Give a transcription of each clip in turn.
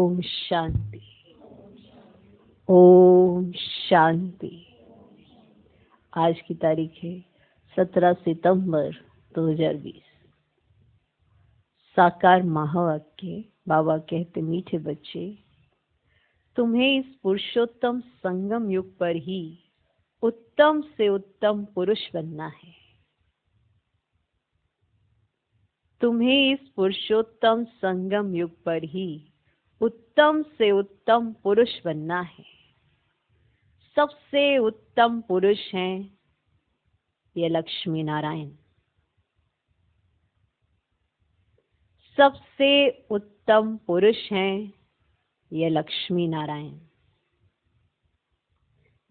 ओम शांति। ओम शांति। आज की तारीख है 17 सितंबर 2020। साकार महावाक्य। बाबा कहते, मीठे बच्चे, तुम्हें इस पुरुषोत्तम संगम युग पर ही उत्तम से उत्तम पुरुष बनना है। तुम्हें इस पुरुषोत्तम संगम युग पर ही उत्तम से उत्तम पुरुष बनना है। सबसे उत्तम पुरुष हैं ये लक्ष्मी नारायण। सबसे उत्तम पुरुष हैं ये लक्ष्मी नारायण।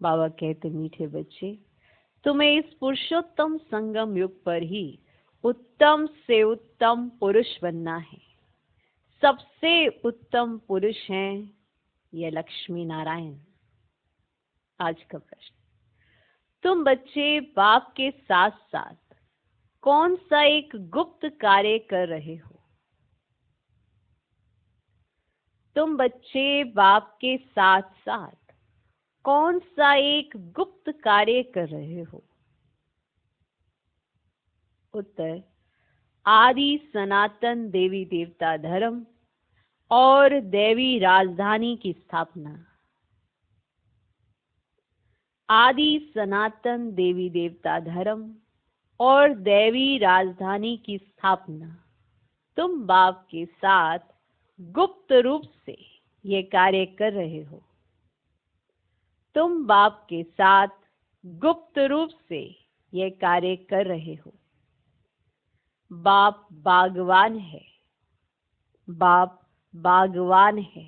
बाबा कहते, मीठे बच्चे, तुम्हें इस पुरुषोत्तम संगम युग पर ही उत्तम से उत्तम पुरुष बनना है। सबसे उत्तम पुरुष हैं ये लक्ष्मी नारायण। आज का प्रश्न, तुम बच्चे बाप के साथ साथ कौन सा एक गुप्त कार्य कर रहे हो? तुम बच्चे बाप के साथ साथ कौन सा एक गुप्त कार्य कर रहे हो? उत्तर, आदि सनातन देवी देवता धर्म और देवी राजधानी की स्थापना। आदि सनातन देवी देवता धर्म और देवी राजधानी की स्थापना तुम बाप के साथ गुप्त रूप से ये कार्य कर रहे हो। तुम बाप के साथ गुप्त रूप से ये कार्य कर रहे हो। बाप बागवान है। बाप बागवान है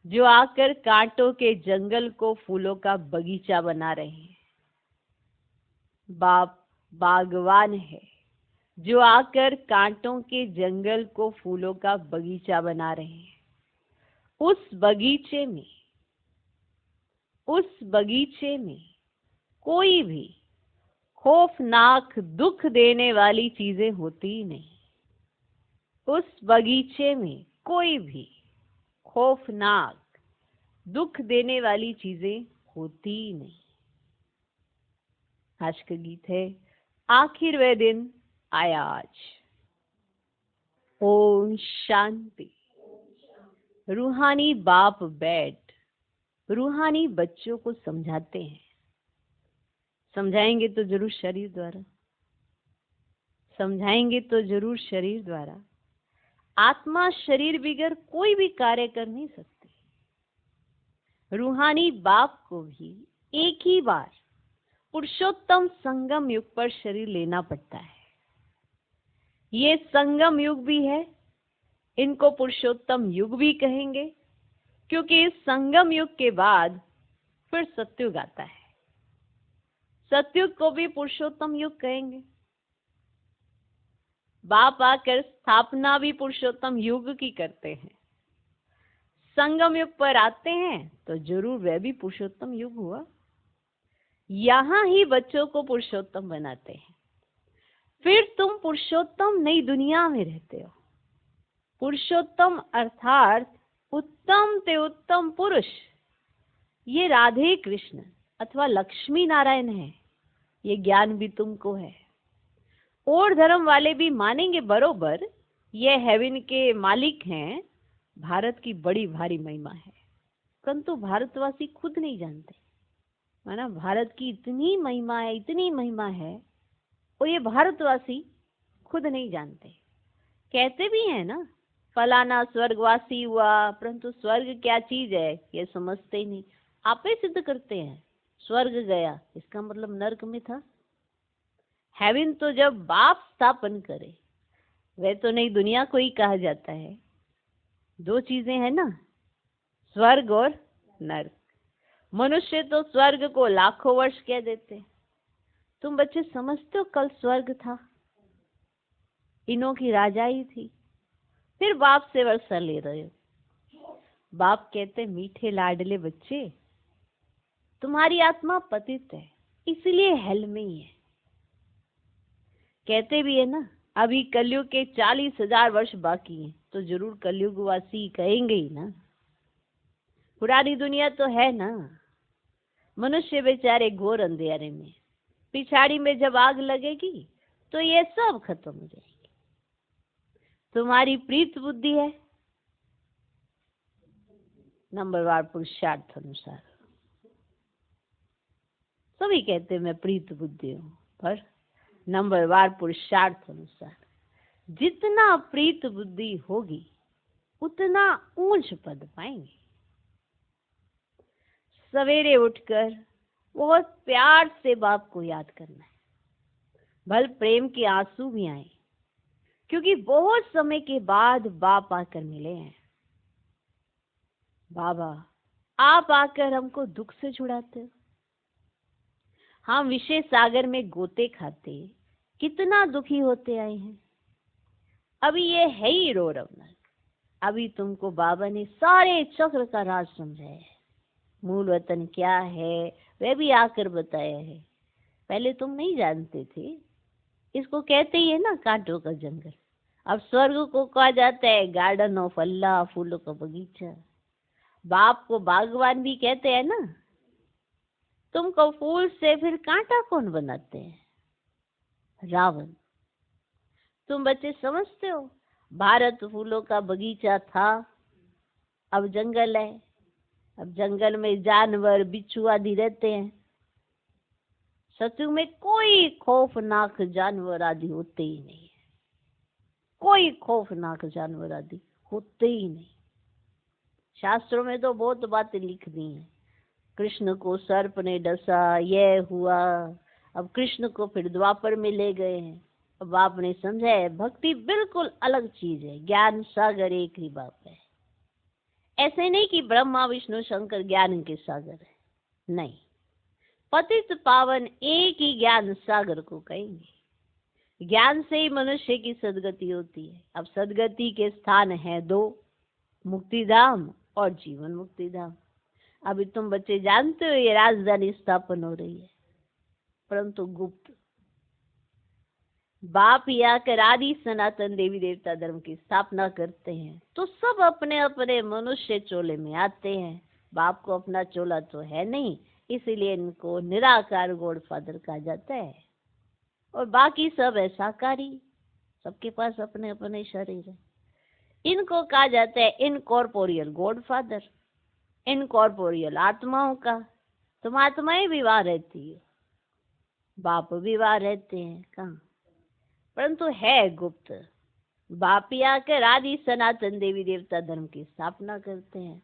जो आकर कांटों के जंगल को फूलों का बगीचा बना रहे हैं। बाप बागवान है जो आकर कांटों के जंगल को फूलों का बगीचा बना रहे हैं। उस बगीचे में कोई भी खौफनाक दुख देने वाली चीजें होती ही नहीं। उस बगीचे में कोई भी खौफनाक दुख देने वाली चीजें होती ही नहीं। आज का गीत है, आखिर वह दिन आया आज। ओम शांति। रूहानी बाप बैठ रूहानी बच्चों को समझाते हैं। समझाएंगे तो जरूर शरीर द्वारा। समझाएंगे तो जरूर शरीर द्वारा। आत्मा शरीर बिगर कोई भी कार्य कर नहीं सकती। रूहानी बाप को भी एक ही बार पुरुषोत्तम संगम युग पर शरीर लेना पड़ता है। ये संगम युग भी है, इनको पुरुषोत्तम युग भी कहेंगे, क्योंकि इस संगम युग के बाद फिर सतयुग आता है। सतयुग को भी पुरुषोत्तम युग कहेंगे। बाप आकर स्थापना भी पुरुषोत्तम युग की करते हैं। संगम युग पर आते हैं तो जरूर वह भी पुरुषोत्तम युग हुआ। यहां ही बच्चों को पुरुषोत्तम बनाते हैं। फिर तुम पुरुषोत्तम नई दुनिया में रहते हो। पुरुषोत्तम अर्थात उत्तम से उत्तम पुरुष ये राधे कृष्ण अथवा लक्ष्मी नारायण है। ये ज्ञान भी तुमको है। और धर्म वाले भी मानेंगे बरोबर, ये हेवन के मालिक हैं। भारत की बड़ी भारी महिमा है, परंतु भारतवासी खुद नहीं जानते। माना भारत की इतनी महिमा है, इतनी महिमा है, और ये भारतवासी खुद नहीं जानते। कहते भी हैं ना, फलाना स्वर्गवासी हुआ, परंतु स्वर्ग क्या चीज है ये समझते ही नहीं। आपे सिद्ध करते हैं स्वर्ग गया, इसका मतलब नर्क में था। हेवन तो जब बाप स्थापन करे, वह तो नई दुनिया को ही कहा जाता है। दो चीजें हैं ना, स्वर्ग और नर्क। मनुष्य तो स्वर्ग को लाखों वर्ष कह देते। तुम बच्चे समझते हो कल स्वर्ग था, इनों की राजाई थी, फिर बाप से वर्षा ले रहे हो। बाप कहते, मीठे लाडले बच्चे, तुम्हारी आत्मा पतित है, इसलिए हेल में ही है। कहते भी है ना, अभी कलयुग के 40,000 वर्ष बाकी हैं, तो जरूर कलयुगवासी कहेंगे ही ना। पुरानी दुनिया तो है ना, मनुष्य बेचारे घोर अंधेरे में, पिछाड़ी में जब आग लगेगी तो ये सब खत्म हो जाएगी। तुम्हारी प्रीत बुद्धि है, नंबरवार पुरुषार्थ अनुसार। सभी कहते मैं प्रीत बुद्धि हूं, पर नंबरवार पुरुषार्थ अनुसार जितना प्रीत बुद्धि होगी उतना ऊंच पद पाएंगे। सवेरे उठकर बहुत प्यार से बाप को याद करना है, भल प्रेम के आंसू भी आए, क्योंकि बहुत समय के बाद बाप आकर मिले हैं। बाबा आप आकर हमको दुख से छुड़ाते हो। हम विषय सागर में गोते खाते कितना दुखी होते आए हैं। अभी ये है ही रो रौनक। अभी तुमको बाबा ने सारे चक्र का राज समझाया है, मूल वतन क्या है वह भी आकर बताया है। पहले तुम नहीं जानते थे, इसको कहते ही है ना कांटों का जंगल। अब स्वर्ग को कहा जाता है गार्डन ऑफ अल्लाह, फूलों का बगीचा। बाप को बागवान भी कहते हैं ना। तुमको फूल से फिर कांटा कौन बनाते हैं? रावण। तुम बच्चे समझते हो भारत फूलों का बगीचा था, अब जंगल है। अब जंगल में जानवर बिच्छू आदि रहते हैं। सत्युग में कोई खौफनाक जानवर आदि होते ही नहीं है, कोई खौफनाक जानवर आदि होते ही नहीं। शास्त्रों में तो बहुत बातें लिख दी हैं। कृष्ण को सर्प ने डसा, यह हुआ। अब कृष्ण को फिर द्वापर में ले गए हैं। अब आपने समझा है भक्ति बिल्कुल अलग चीज है, ज्ञान सागर एक ही बाप है। ऐसे नहीं कि ब्रह्मा विष्णु शंकर ज्ञान के सागर है, नहीं। पतित पावन एक ही ज्ञान सागर को कहेंगे। ज्ञान से ही मनुष्य की सदगति होती है। अब सदगति के स्थान है दो, मुक्तिधाम और जीवन मुक्तिधाम। अभी तुम बच्चे जानते हो ये राजधानी स्थापन हो रही है, परंतु गुप्त। बाप या कर आदि सनातन देवी देवता धर्म की स्थापना करते हैं तो सब अपने अपने मनुष्य चोले में आते हैं। बाप को अपना चोला तो है नहीं, इसीलिए इनको निराकार गॉड फादर कहा जाता है। और बाकी सब है साकारी, सबके पास अपने अपने शरीर है। इनको कहा जाता है इनकॉर्पोरियल गॉड फादर, इनकॉर्पोरियल आत्माओं का। तुम आत्माएं भी वहां रहती हो, बाप भी वहां रहते हैं, कहाँ? परंतु है गुप्त। बाप आकर आदि सनातन देवी देवता धर्म की स्थापना करते हैं।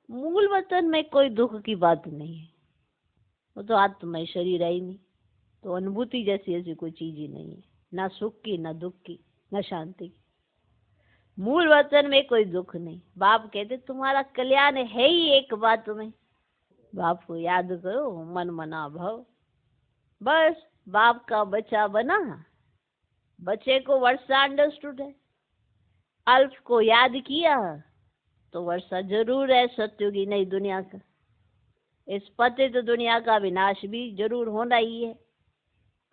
मूल वतन में कोई दुख की बात नहीं है, वो तो आत्मा शरीर है ही नहीं, तो अनुभूति जैसी ऐसी कोई चीज ही नहीं है, ना सुख की, ना दुख की, ना शांति की। मूल वतन में कोई दुख नहीं। बाप कहते तुम्हारा कल्याण है ही एक बात में, बाप को याद करो, मन मना भव। बस बाप का बच्चा बना, बच्चे को वर्षा अंडरस्टूड है, अल्फ को याद किया तो वर्षा जरूर है सत्युगी नई दुनिया का। इस पतित दुनिया का विनाश भी जरूर होना ही है,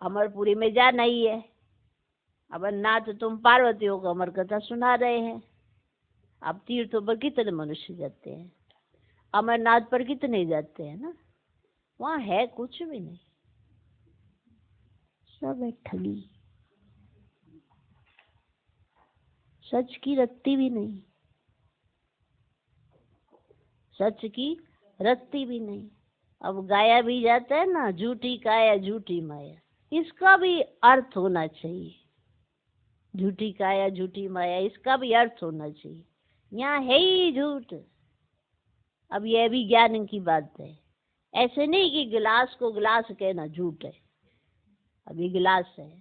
अमरपुरी में जाना ही है। अमरनाथ तुम पार्वतियों को अमर कथा सुना रहे हैं। अब तीर्थों पर कितने मनुष्य जाते हैं, अमरनाथ पर कितने जाते हैं ना, वहां है कुछ भी नहीं, सब है ठगी, सच की रत्ती भी नहीं, सच की रत्ती भी नहीं। अब गाया भी जाता है ना, झूठी काया झूठी माया, इसका भी अर्थ होना चाहिए। झूठी काया झूठी माया, इसका भी अर्थ होना चाहिए। यहाँ है ही झूठ। अब यह भी ज्ञान की बात है। ऐसे नहीं कि गिलास को गिलास कहना झूठ है, अभी गिलास है,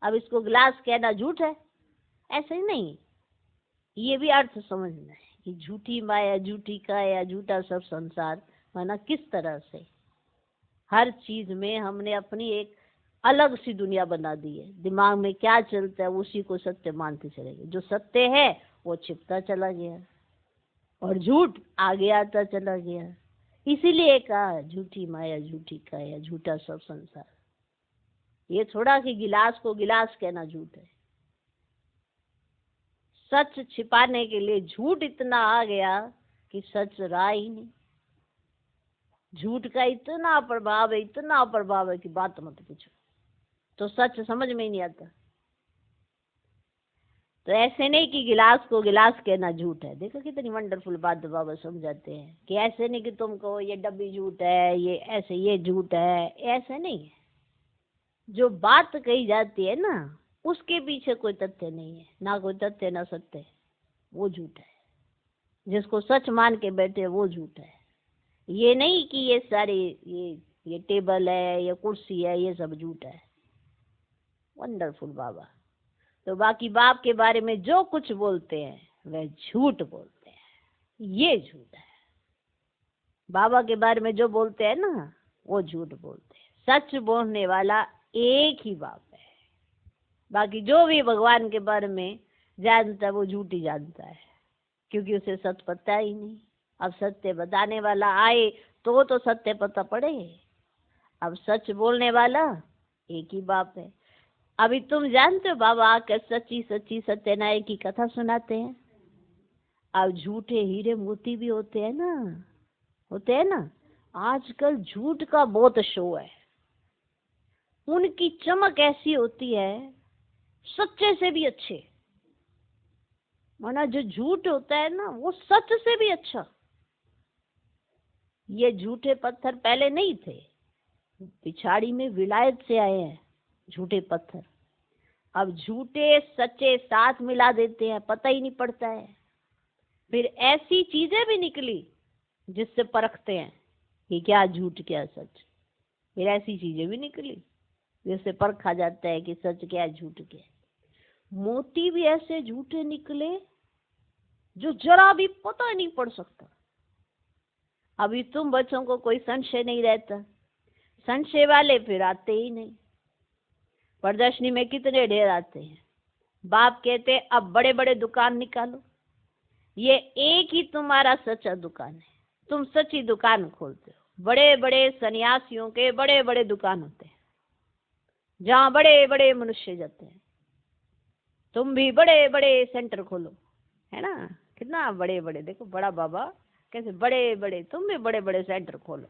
अब इसको गिलास कहना झूठ है, ऐसे नहीं। ये भी अर्थ समझना है कि झूठी माया, झूठी काया, झूठा सब संसार, माना किस तरह से हर चीज में हमने अपनी एक अलग सी दुनिया बना दी है। दिमाग में क्या चलता है उसी को सत्य मानते चले गए। जो सत्य है वो छिपता चला गया और झूठ आगे आता चला गया। इसीलिए कहा झूठी माया, झूठी काया, झूठा सब संसार। ये थोड़ा कि गिलास को गिलास कहना झूठ है। सच छिपाने के लिए झूठ इतना आ गया कि सच रहा ही नहीं। झूठ का इतना प्रभाव है, इतना प्रभाव है कि बात मत पूछो। तो सच समझ में ही नहीं आता। तो ऐसे नहीं कि गिलास को गिलास कहना झूठ है। देखो कितनी वंडरफुल बात बाबा समझाते हैं कि ऐसे नहीं कि तुम कहो ये डब्बी झूठ है, ये ऐसे ये झूठ है, ऐसे नहीं है। जो बात कही जाती है ना, उसके पीछे कोई तथ्य नहीं है, ना कोई तथ्य ना सत्य, वो झूठ है। जिसको सच मान के बैठे वो झूठ है। ये नहीं कि ये सारे ये टेबल है, ये कुर्सी है, ये सब झूठ है। वंडरफुल बाबा। तो बाकी बाप के बारे में जो कुछ बोलते हैं वह झूठ बोलते हैं, ये झूठ है। बाबा के बारे में जो बोलते हैं ना, वो झूठ बोलते हैं। सच बोलने वाला एक ही बाप है। बाकी जो भी भगवान के बारे में जानता है वो झूठ ही जानता है, क्योंकि उसे सत्य पता ही नहीं। अब सत्य बताने वाला आए तो सत्य पता पड़े। अब सच बोलने वाला एक ही बाप है। अभी तुम जानते हो बाबा आकर सच्ची सच्ची सत्यनारायण की कथा सुनाते हैं। अब झूठे हीरे मोती भी होते हैं ना। आजकल झूठ का बहुत शो है। उनकी चमक ऐसी होती है, सच्चे से भी अच्छे। माना जो झूठ होता है ना, वो सच से भी अच्छा। ये झूठे पत्थर पहले नहीं थे, पिछाड़ी में विलायत से आए हैं झूठे पत्थर। अब झूठे सच्चे साथ मिला देते हैं, पता ही नहीं पड़ता है। फिर ऐसी चीजें भी निकली जिससे परखते हैं कि क्या झूठ क्या सच। फिर ऐसी चीजें भी निकली जिससे परखा जाता है कि सच क्या झूठ क्या। मोती भी ऐसे झूठे निकले जो जरा भी पता नहीं पड़ सकता। अभी तुम बच्चों को कोई संशय नहीं रहता, संशय वाले फिर आते ही नहीं। प्रदर्शनी में कितने ढेर आते हैं। बाप कहते अब बड़े बड़े दुकान निकालो, ये एक ही तुम्हारा सच्चा दुकान है, तुम सच्ची दुकान खोलते हो। बड़े बड़े सन्यासियों के बड़े बड़े दुकान होते हैं, जहाँ बड़े बड़े मनुष्य जाते हैं। तुम भी बड़े बड़े सेंटर खोलो, है ना। कितना बड़े बड़े, देखो बड़ा बाबा कैसे बड़े बड़े, तुम भी बड़े बड़े सेंटर खोलो।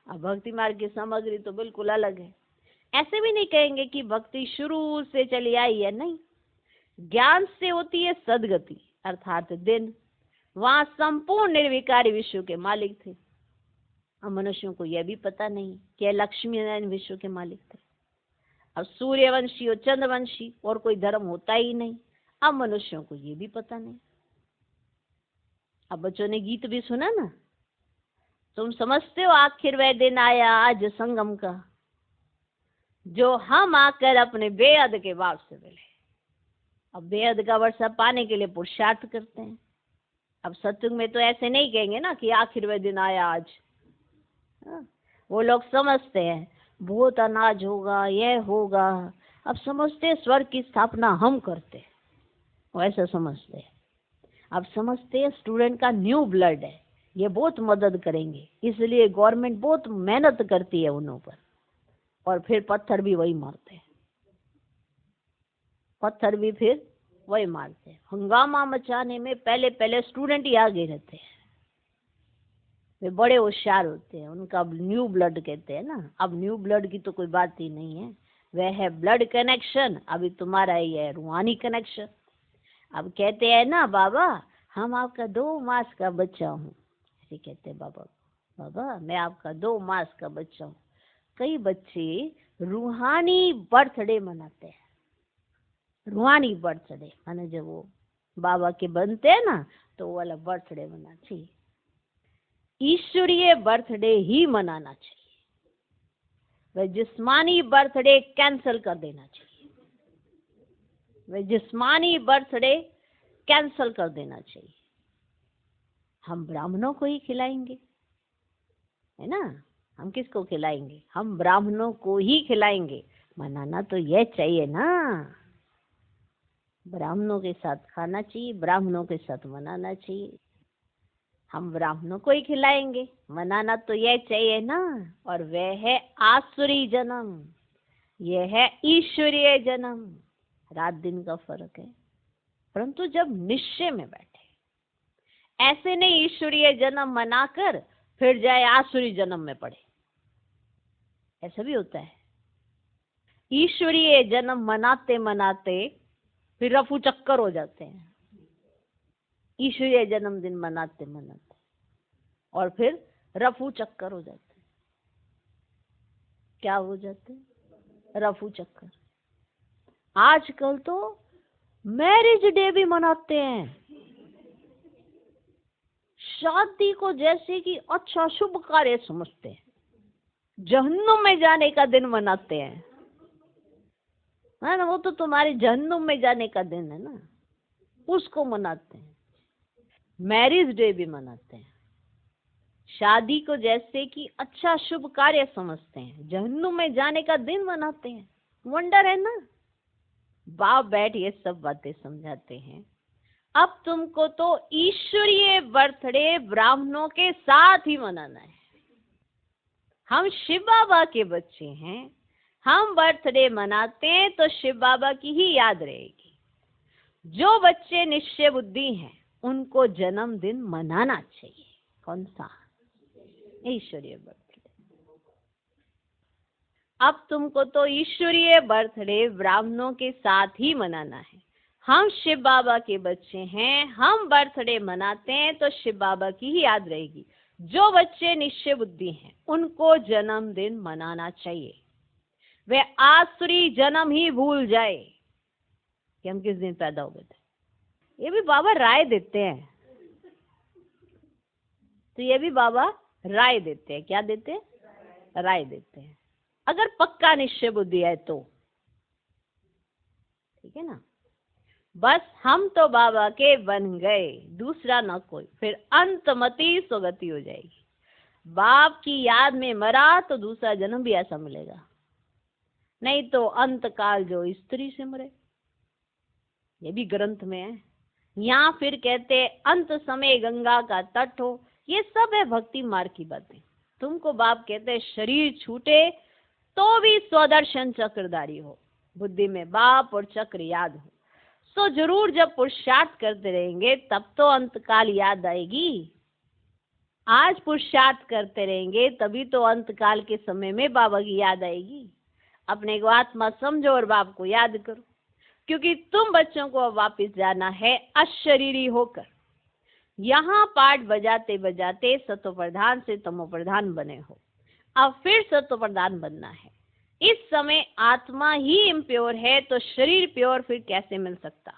अब भक्ति मार्ग की सामग्री तो बिल्कुल अलग है। ऐसे भी नहीं कहेंगे कि भक्ति शुरू से चली आई है, नहीं। ज्ञान से होती है सदगति अर्थात दिन। वहां संपूर्ण निर्विकारी विश्व के मालिक थे। अब मनुष्यों को यह भी पता नहीं कि लक्ष्मी नारायण विश्व के मालिक थे। अब सूर्यवंशी और चंद्रवंशी और कोई धर्म होता ही नहीं। अब मनुष्यों को ये भी पता नहीं। अब बच्चों ने गीत भी सुना ना, तुम समझते हो आखिर वह दिन आया आज संगम का, जो हम आकर अपने बेअद के बाप से मिले। अब बेअद का वर्षा पाने के लिए पुरुषार्थ करते हैं। अब सत्युग में तो ऐसे नहीं कहेंगे ना कि आखिर वह दिन आया आज। वो लोग समझते हैं बहुत अनाज होगा, यह होगा। अब समझते स्वर्ग की स्थापना हम करते, वो ऐसा समझते हैं। अब समझते हैं स्टूडेंट का न्यू ब्लड है, ये बहुत मदद करेंगे, इसलिए गवर्नमेंट बहुत मेहनत करती है उन ऊपर। और फिर पत्थर भी वही मारते हैं, पत्थर भी फिर वही मारते हैं। हंगामा मचाने में पहले पहले स्टूडेंट ही आगे रहते हैं। वे बड़े होशियार होते हैं, उनका न्यू ब्लड कहते हैं ना। अब न्यू ब्लड की तो कोई बात ही नहीं है, वह है ब्लड कनेक्शन। अभी तुम्हारा ही है रूहानी कनेक्शन। अब कहते हैं ना बाबा हम आपका 2 मास का बच्चा हूँ, ऐसे कहते हैं बाबा। बाबा मैं आपका 2 मास का बच्चा हूँ। कई बच्चे रूहानी बर्थडे मनाते हैं। रूहानी बर्थडे माने जब वो बाबा के बनते हैं ना, तो वो वाला बर्थडे मनाना चाहिए। ईश्वरीय बर्थडे ही मनाना चाहिए। वह जिस्मानी बर्थडे कैंसिल कर देना चाहिए। वह जिस्मानी बर्थडे कैंसिल कर देना चाहिए। हम ब्राह्मणों को ही खिलाएंगे, है ना। हम किसको खिलाएंगे? हम ब्राह्मणों को ही खिलाएंगे। मनाना तो यह चाहिए ना, ब्राह्मणों के साथ खाना चाहिए, ब्राह्मणों के साथ मनाना चाहिए। हम ब्राह्मणों को ही खिलाएंगे, मनाना तो यह चाहिए ना। और वह है आसुरी जन्म, यह है ईश्वरीय जन्म। रात दिन का फर्क है। परंतु जब निश्चय में बैठे, ऐसे नहीं ईश्वरीय जन्म मनाकर फिर जाए आसुरी जन्म में पड़े। ऐसा भी होता है। ईश्वरीय जन्म मनाते मनाते फिर रफू चक्कर हो जाते हैं। ईश्वरीय जन्मदिन मनाते मनाते और फिर रफू चक्कर हो जाते हैं। क्या हो जाते हैं? रफू चक्कर। आजकल तो मैरिज डे भी मनाते हैं, शादी को जैसे कि अच्छा शुभ कार्य समझते हैं। जहन्नुम में जाने का दिन मनाते हैं, है ना? वो तो तुम्हारे जहन्नुम में जाने का दिन है ना, उसको मनाते हैं। मैरिज डे भी मनाते हैं। शादी को जैसे कि अच्छा शुभ कार्य समझते हैं, जहन्नुम में जाने का दिन मनाते हैं। वंडर है ना? बाप बैठ ये सब बातें समझाते हैं। अब तुमको तो ईश्वरीय बर्थडे ब्राह्मणों के साथ ही मनाना है। हम शिव बाबा के बच्चे हैं, हम बर्थडे मनाते हैं तो शिव बाबा की ही याद रहेगी। जो बच्चे निश्चय बुद्धि हैं उनको जन्मदिन मनाना चाहिए। कौन सा? ईश्वरीय बर्थडे। अब तुमको तो ईश्वरीय बर्थडे ब्राह्मणों के साथ ही मनाना है। हम शिव बाबा के बच्चे हैं, हम बर्थडे मनाते हैं तो शिव बाबा की ही याद रहेगी। जो बच्चे निश्चय बुद्धि हैं उनको जन्मदिन मनाना चाहिए। वे आसुरी जन्म ही भूल जाए कि हम किस दिन पैदा हो गए थे। ये भी बाबा राय देते हैं। तो ये भी बाबा राय देते हैं। क्या देते हैं? राय देते हैं। अगर पक्का निश्चय बुद्धि है तो ठीक है ना। बस हम तो बाबा के बन गए, दूसरा ना कोई। फिर अंतमति स्वगति हो जाएगी। बाप की याद में मरा तो दूसरा जन्म भी ऐसा मिलेगा, नहीं तो अंत काल जो स्त्री से मरे। ये भी ग्रंथ में है। यहाँ फिर कहते अंत समय गंगा का तट हो। ये सब है भक्ति मार्ग की बातें। तुमको बाप कहते शरीर छूटे तो भी स्वदर्शन चक्रधारी हो, बुद्धि में बाप और चक्र याद हो। तो जरूर जब पुरुषार्थ करते रहेंगे तब तो अंतकाल याद आएगी। आज पुरुषार्थ करते रहेंगे तभी तो अंतकाल के समय में बाबा की याद आएगी। अपने को आत्मा समझो और बाप को याद करो, क्योंकि तुम बच्चों को अब वापिस जाना है अशरीरी होकर। यहाँ पाठ बजाते बजाते सत्व प्रधान से तमो प्रधान बने हो, अब फिर सत्व प्रधान बनना है। इस समय आत्मा ही इम्प्योर है तो शरीर प्योर फिर कैसे मिल सकता?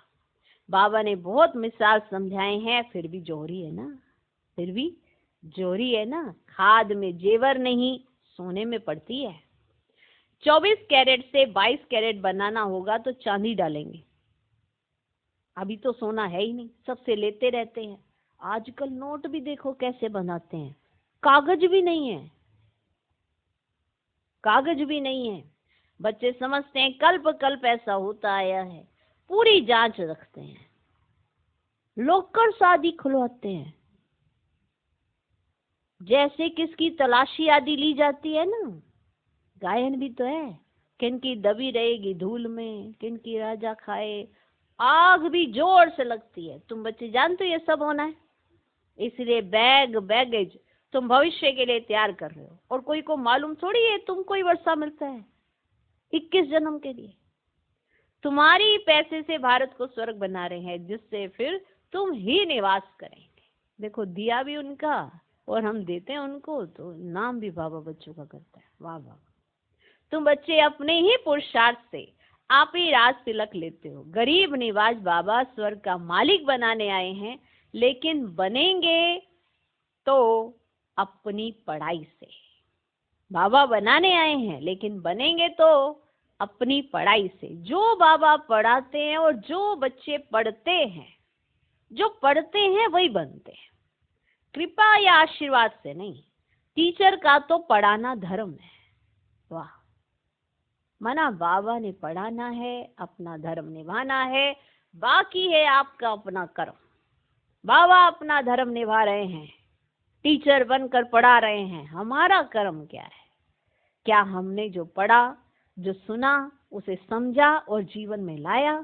बाबा ने बहुत मिसाल समझाए हैं, फिर भी जोहरी है ना, फिर भी जोहरी है ना। खाद में जेवर नहीं, सोने में पड़ती है। 24 कैरेट से 22 कैरेट बनाना होगा तो चांदी डालेंगे। अभी तो सोना है ही नहीं, सबसे लेते रहते हैं। आजकल नोट भी देखो कैसे बनाते हैं, कागज भी नहीं है, कागज भी नहीं है। बच्चे समझते हैं कल्प कल्प ऐसा होता आया है, पूरी जांच रखते हैं, लोकर शादी खुलवाते हैं। जैसे किसकी तलाशी आदि ली जाती है ना, गायन भी तो है। किनकी दबी रहेगी धूल में, किनकी राजा खाए। आग भी जोर से लगती है। तुम बच्चे जानते हो ये सब होना है, इसलिए बैगेज तुम भविष्य के लिए तैयार कर रहे हो। और कोई को मालूम थोड़ी है तुमको ही वर्षा मिलता है 21 जन्म के लिए। तुम्हारी पैसे से भारत को स्वर्ग बना रहे हैं, जिससे फिर तुम ही निवास करेंगे। देखो दिया भी उनका और हम देते हैं उनको, तो नाम भी बाबा बच्चों का करता है। वाह वाह। तुम बच्चे अपने ही पुरुषार्थ से आप ही राज तिलक लेते हो। गरीब निवाज बाबा स्वर्ग का मालिक बनाने आए हैं, लेकिन बनेंगे तो अपनी पढ़ाई से। बाबा बनाने आए हैं लेकिन बनेंगे तो अपनी पढ़ाई से। जो बाबा पढ़ाते हैं और जो बच्चे पढ़ते हैं, जो पढ़ते हैं वही बनते हैं, कृपा या आशीर्वाद से नहीं। टीचर का तो पढ़ाना धर्म है। वाह। मना बाबा ने पढ़ाना है, अपना धर्म निभाना है, बाकी है आपका अपना कर्म। बाबा अपना धर्म निभा रहे हैं, टीचर बनकर पढ़ा रहे हैं। हमारा कर्म क्या है? क्या हमने जो पढ़ा, जो सुना, उसे समझा और जीवन में लाया?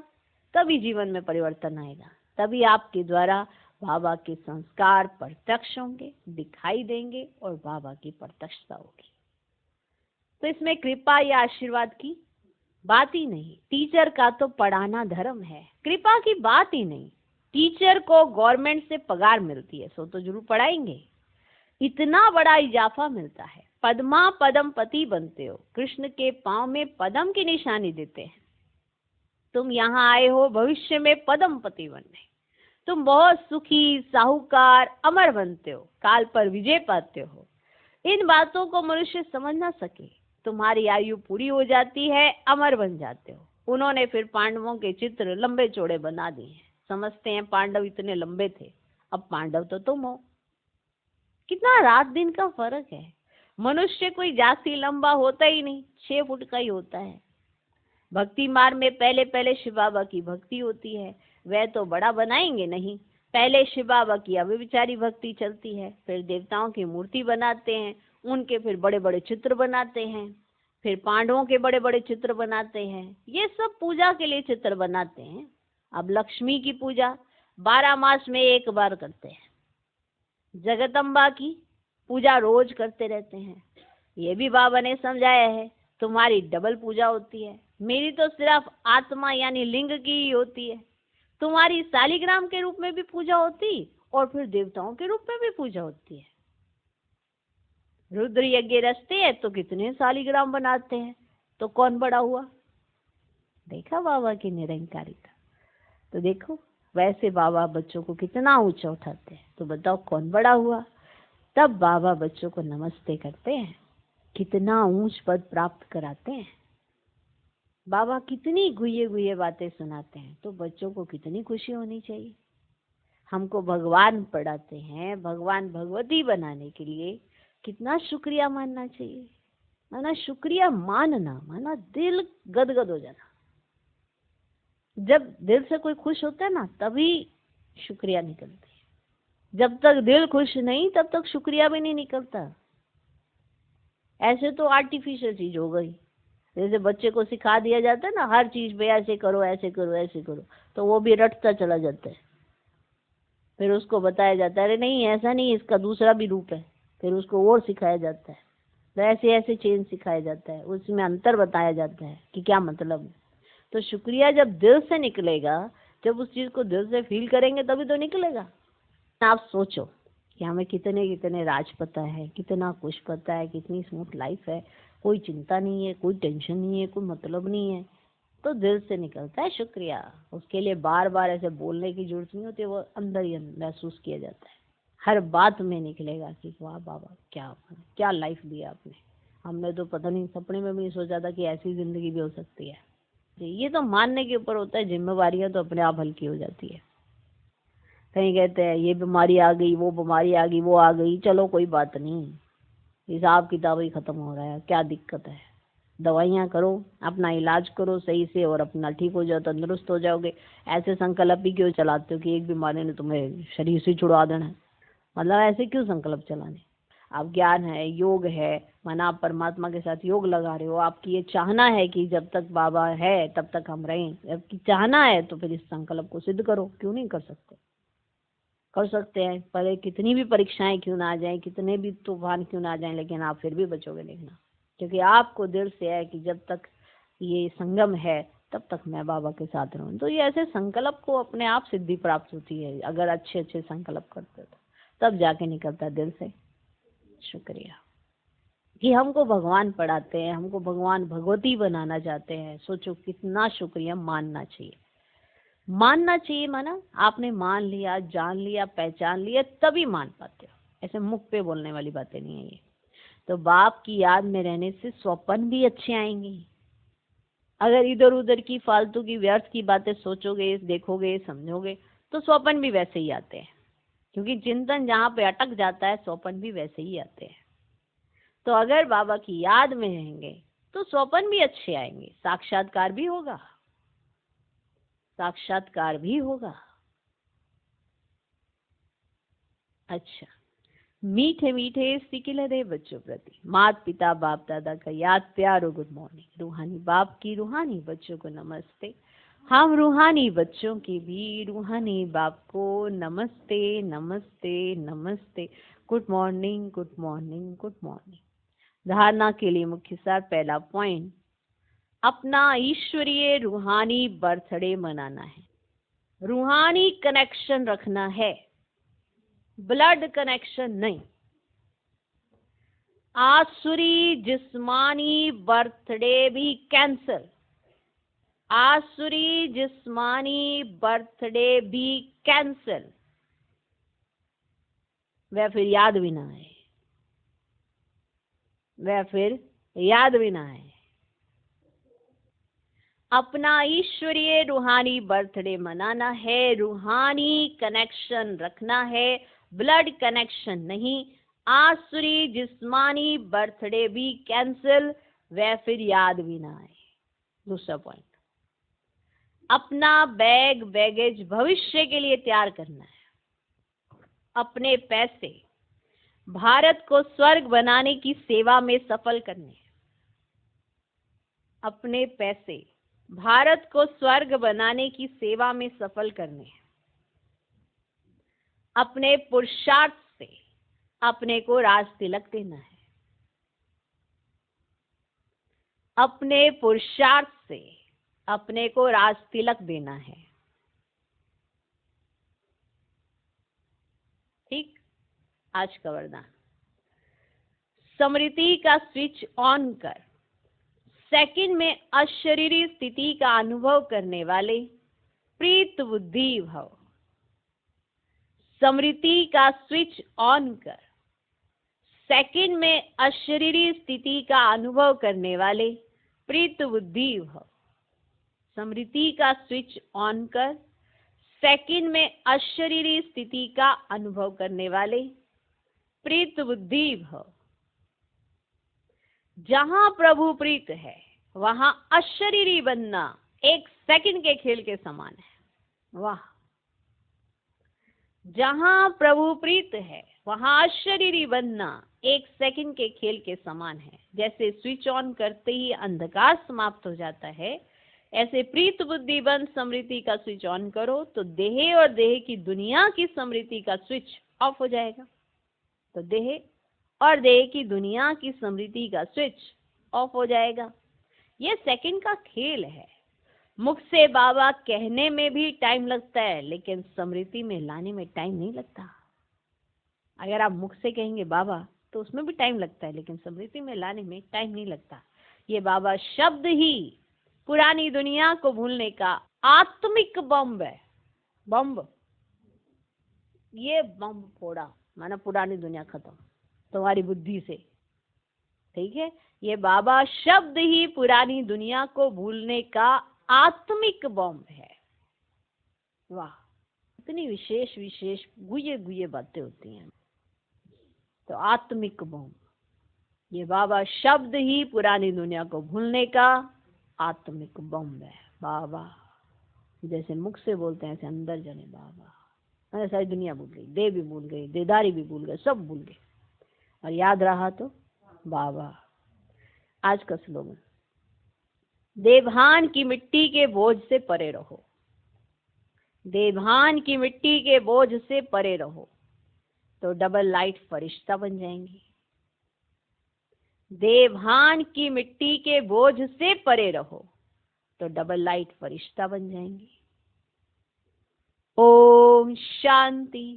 तभी जीवन में परिवर्तन आएगा। तभी आपके द्वारा बाबा के संस्कार प्रत्यक्ष होंगे, दिखाई देंगे और बाबा की प्रत्यक्षता होगी। तो इसमें कृपा या आशीर्वाद की बात ही नहीं। टीचर का तो पढ़ाना धर्म है, कृपा की बात ही नहीं। टीचर को गवर्नमेंट से पगार मिलती है, सो तो जरूर पढ़ाएंगे। इतना बड़ा इजाफा मिलता है, पद्मा पदम पति बनते हो, कृष्ण के पांव में पदम की निशानी देते हैं। तुम यहाँ आए हो भविष्य में पदम पति बनने। तुम बहुत सुखी, साहूकार, अमर बनते हो, काल पर विजय पाते हो। इन बातों को मनुष्य समझ ना सके, तुम्हारी आयु पूरी हो जाती है, अमर बन जाते हो। उन्होंने फिर पांडवों के चित्र लंबे चौड़े बना दिए हैं। समझते हैं पांडव इतने लंबे थे, अब पांडव तो तुम हो। कितना रात दिन का फर्क है। मनुष्य कोई जास्ती लंबा होता ही नहीं, 6 फुट का ही होता है। भक्ति मार्ग में पहले पहले शिव बाबा की भक्ति होती है, वह तो बड़ा बनाएंगे नहीं। पहले शिव बाबा की अव्यभिचारी भक्ति चलती है, फिर देवताओं की मूर्ति बनाते हैं, उनके फिर बड़े बड़े चित्र बनाते हैं, फिर पांडवों के बड़े बड़े चित्र बनाते हैं। ये सब पूजा के लिए चित्र बनाते हैं। अब लक्ष्मी की पूजा 12 मास में एक बार करते हैं, जगदम्बा की पूजा रोज करते रहते हैं। ये भी बाबा ने समझाया है, तुम्हारी डबल पूजा होती है। मेरी तो सिर्फ आत्मा यानी लिंग की ही होती है, तुम्हारी शालिग्राम के रूप में भी पूजा होती और फिर देवताओं के रूप में भी पूजा होती है। रुद्र यज्ञ रचते हैं तो कितने शालिग्राम बनाते हैं, तो कौन बड़ा हुआ? देखा बाबा की निरंकारिता। तो देखो वैसे बाबा बच्चों को कितना ऊंचा उठाते हैं, तो बताओ कौन बड़ा हुआ? तब बाबा बच्चों को नमस्ते करते हैं, कितना ऊंच पद प्राप्त कराते हैं। बाबा कितनी गुये गुये बातें सुनाते हैं, तो बच्चों को कितनी खुशी होनी चाहिए। हमको भगवान पढ़ाते हैं, भगवान भगवती बनाने के लिए कितना शुक्रिया मानना चाहिए। माना शुक्रिया मानना, माना दिल गदगद हो जाना। जब दिल से कोई खुश होता है ना, तभी शुक्रिया निकलती है। जब तक दिल खुश नहीं तब तक शुक्रिया भी नहीं निकलता। ऐसे तो आर्टिफिशियल चीज हो गई। जैसे बच्चे को सिखा दिया जाता है ना, हर चीज पे ऐसे करो ऐसे करो ऐसे करो, तो वो भी रटता चला जाता है। फिर उसको बताया जाता है अरे नहीं ऐसा नहीं, इसका दूसरा भी रूप है। फिर उसको और सिखाया जाता है, तो ऐसे ऐसे चेंज सिखाया जाता है, उसमें अंतर बताया जाता है कि क्या मतलब है। तो शुक्रिया जब दिल से निकलेगा, जब उस चीज को दिल से फील करेंगे तभी तो निकलेगा। आप सोचो कि हमें कितने कितने राज पता है, कितना कुछ पता है, कितनी स्मूथ लाइफ है, कोई चिंता नहीं है, कोई टेंशन नहीं है, कोई मतलब नहीं है, तो दिल से निकलता है शुक्रिया। उसके लिए बार बार ऐसे बोलने की जरूरत नहीं होती, वो अंदर ही महसूस किया जाता है। हर बात में निकलेगा कि वाह बाबा क्या लाइफ दी आपने। हमने तो पता नहीं, सपने में भी नहीं सोचा था कि ऐसी जिंदगी भी हो सकती है। ये तो मानने के ऊपर होता है, जिम्मेवारियां तो अपने आप हल्की हो जाती है। कहीं कहते हैं ये बीमारी आ गई, वो बीमारी आ गई, वो आ गई, चलो कोई बात नहीं, हिसाब किताब ही खत्म हो रहा है, क्या दिक्कत है, दवाइयाँ करो, अपना इलाज करो सही से और अपना ठीक हो जाओ, तंदुरुस्त हो जाओगे। ऐसे संकल्प ही क्यों चलाते हो कि एक बीमारी ने तुम्हें शरीर से छुड़वा देना है? मतलब ऐसे क्यों संकल्प चलाने? आप ज्ञान है, योग है, माना आप परमात्मा के साथ योग लगा रहे हो, आपकी ये चाहना है कि जब तक बाबा है तब तक हम रहें, जबकि चाहना है तो फिर इस संकल्प को सिद्ध करो। क्यों नहीं कर सकते? कर सकते हैं, पर कितनी भी परीक्षाएं क्यों ना आ जाएं, कितने भी तूफान क्यों ना आ जाएं, लेकिन आप फिर भी बचोगे। देखना, क्योंकि आपको दिल से है कि जब तक ये संगम है तब तक मैं बाबा के साथ रहूं। तो ये ऐसे संकल्प को अपने आप सिद्धि प्राप्त होती है, अगर अच्छे अच्छे संकल्प करते तो तब जाके निकलता है दिल से शुक्रिया। कि हमको भगवान पढ़ाते हैं, हमको भगवान भगवती बनाना चाहते हैं, सोचो कितना शुक्रिया मानना चाहिए। मानना चाहिए माना आपने मान लिया, जान लिया, पहचान लिया, तभी मान पाते हो। ऐसे मुख पे बोलने वाली बातें नहीं है ये। तो बाप की याद में रहने से स्वप्न भी अच्छे आएंगे। अगर इधर उधर की फालतू की व्यर्थ की बातें सोचोगे, देखोगे, समझोगे, तो स्वप्न भी वैसे ही आते हैं। क्योंकि चिंतन जहाँ पे अटक जाता है, स्वप्न भी वैसे ही आते हैं। तो अगर बाबा की याद में रहेंगे तो स्वप्न भी अच्छे आएंगे, साक्षात्कार भी होगा, साक्षात्कार भी होगा। अच्छा, मीठे मीठे सिकिल दे बच्चों प्रति माता पिता बाप दादा का याद प्यार और गुड मॉर्निंग। रूहानी बाप की रूहानी बच्चों को नमस्ते। हम रूहानी बच्चों की भी रूहानी बाप को नमस्ते नमस्ते नमस्ते। Good morning good morning good morning. धारणा के लिए मुख्य सार, पहला पॉइंट, अपना ईश्वरीय रूहानी बर्थडे मनाना है, रूहानी कनेक्शन रखना है, ब्लड कनेक्शन नहीं। आसुरी जिस्मानी बर्थडे भी कैंसल, आसुरी जिस्मानी बर्थडे भी कैंसल, वह फिर याद भी ना आए, वह फिर याद भी ना आए। अपना ईश्वरीय रूहानी बर्थडे मनाना है, रूहानी कनेक्शन रखना है, ब्लड कनेक्शन नहीं। आसुरी जिस्मानी बर्थडे भी कैंसिल, वह फिर याद भी ना आए। दूसरा पॉइंट, अपना बैगेज भविष्य के लिए तैयार करना है, अपने पैसे भारत को स्वर्ग बनाने की सेवा में सफल करने, अपने पैसे भारत को स्वर्ग बनाने की सेवा में सफल करने, अपने पुरुषार्थ से अपने को राज तिलक देना है, अपने पुरुषार्थ से अपने को राज तिलक देना है। ठीक। आज का वरदान, स्मृति का स्विच ऑन कर सेकंड में अशरीरी स्थिति का अनुभव करने वाले प्रीत बुद्धि भव। स्मृति का स्विच ऑन कर सेकंड में अशरीरी स्थिति का अनुभव करने वाले प्रीत बुद्धि भव। स्मृति का स्विच ऑन कर सेकंड में अशरीरी स्थिति का अनुभव करने वाले प्रीत बुद्धि भव। जहां प्रभु प्रीत है वहां अशरीरी बनना एक सेकंड के खेल के समान है। वाह। जहां प्रभु प्रीत है वहां अशरीरी बनना एक सेकंड के खेल के समान है। जैसे स्विच ऑन करते ही अंधकार समाप्त हो जाता है, ऐसे प्रीत बुद्धि बन स्मृति का स्विच ऑन करो तो देह और देह की दुनिया की स्मृति का स्विच ऑफ हो जाएगा। तो देह और देह की दुनिया की स्मृति का स्विच ऑफ हो जाएगा। ये सेकंड का खेल है। मुख से बाबा कहने में भी टाइम लगता है, लेकिन स्मृति में लाने में टाइम नहीं लगता। अगर आप मुख से कहेंगे बाबा तो उसमें भी टाइम लगता है, लेकिन स्मृति में लाने में टाइम नहीं लगता। ये बाबा शब्द ही पुरानी दुनिया को भूलने का आत्मिक बम है। बम, ये बम फोड़ा माना पुरानी दुनिया खत्म तुम्हारी बुद्धि से। ठीक है, ये बाबा शब्द ही पुरानी दुनिया को भूलने का आत्मिक बम है। वाह, इतनी विशेष विशेष गुये गुये बातें होती हैं। तो आत्मिक बम, ये बाबा शब्द ही पुरानी दुनिया को भूलने का आत्मिक बम है। बाबा जैसे मुख से बोलते हैं ऐसे अंदर जाने बाबा। मैंने सारी दुनिया भूल गई, देह भी भूल गई, देदारी भी भूल गए, सब भूल गए, और याद रहा तो बाबा। आज का स्लोगन, देवभान की मिट्टी के बोझ से परे रहो, देवभान की मिट्टी के बोझ से परे रहो तो डबल लाइट फरिश्ता बन जाएंगी। देवभान की मिट्टी के बोझ से परे रहो तो डबल लाइट फरिश्ता बन जाएंगी। ओम शांति।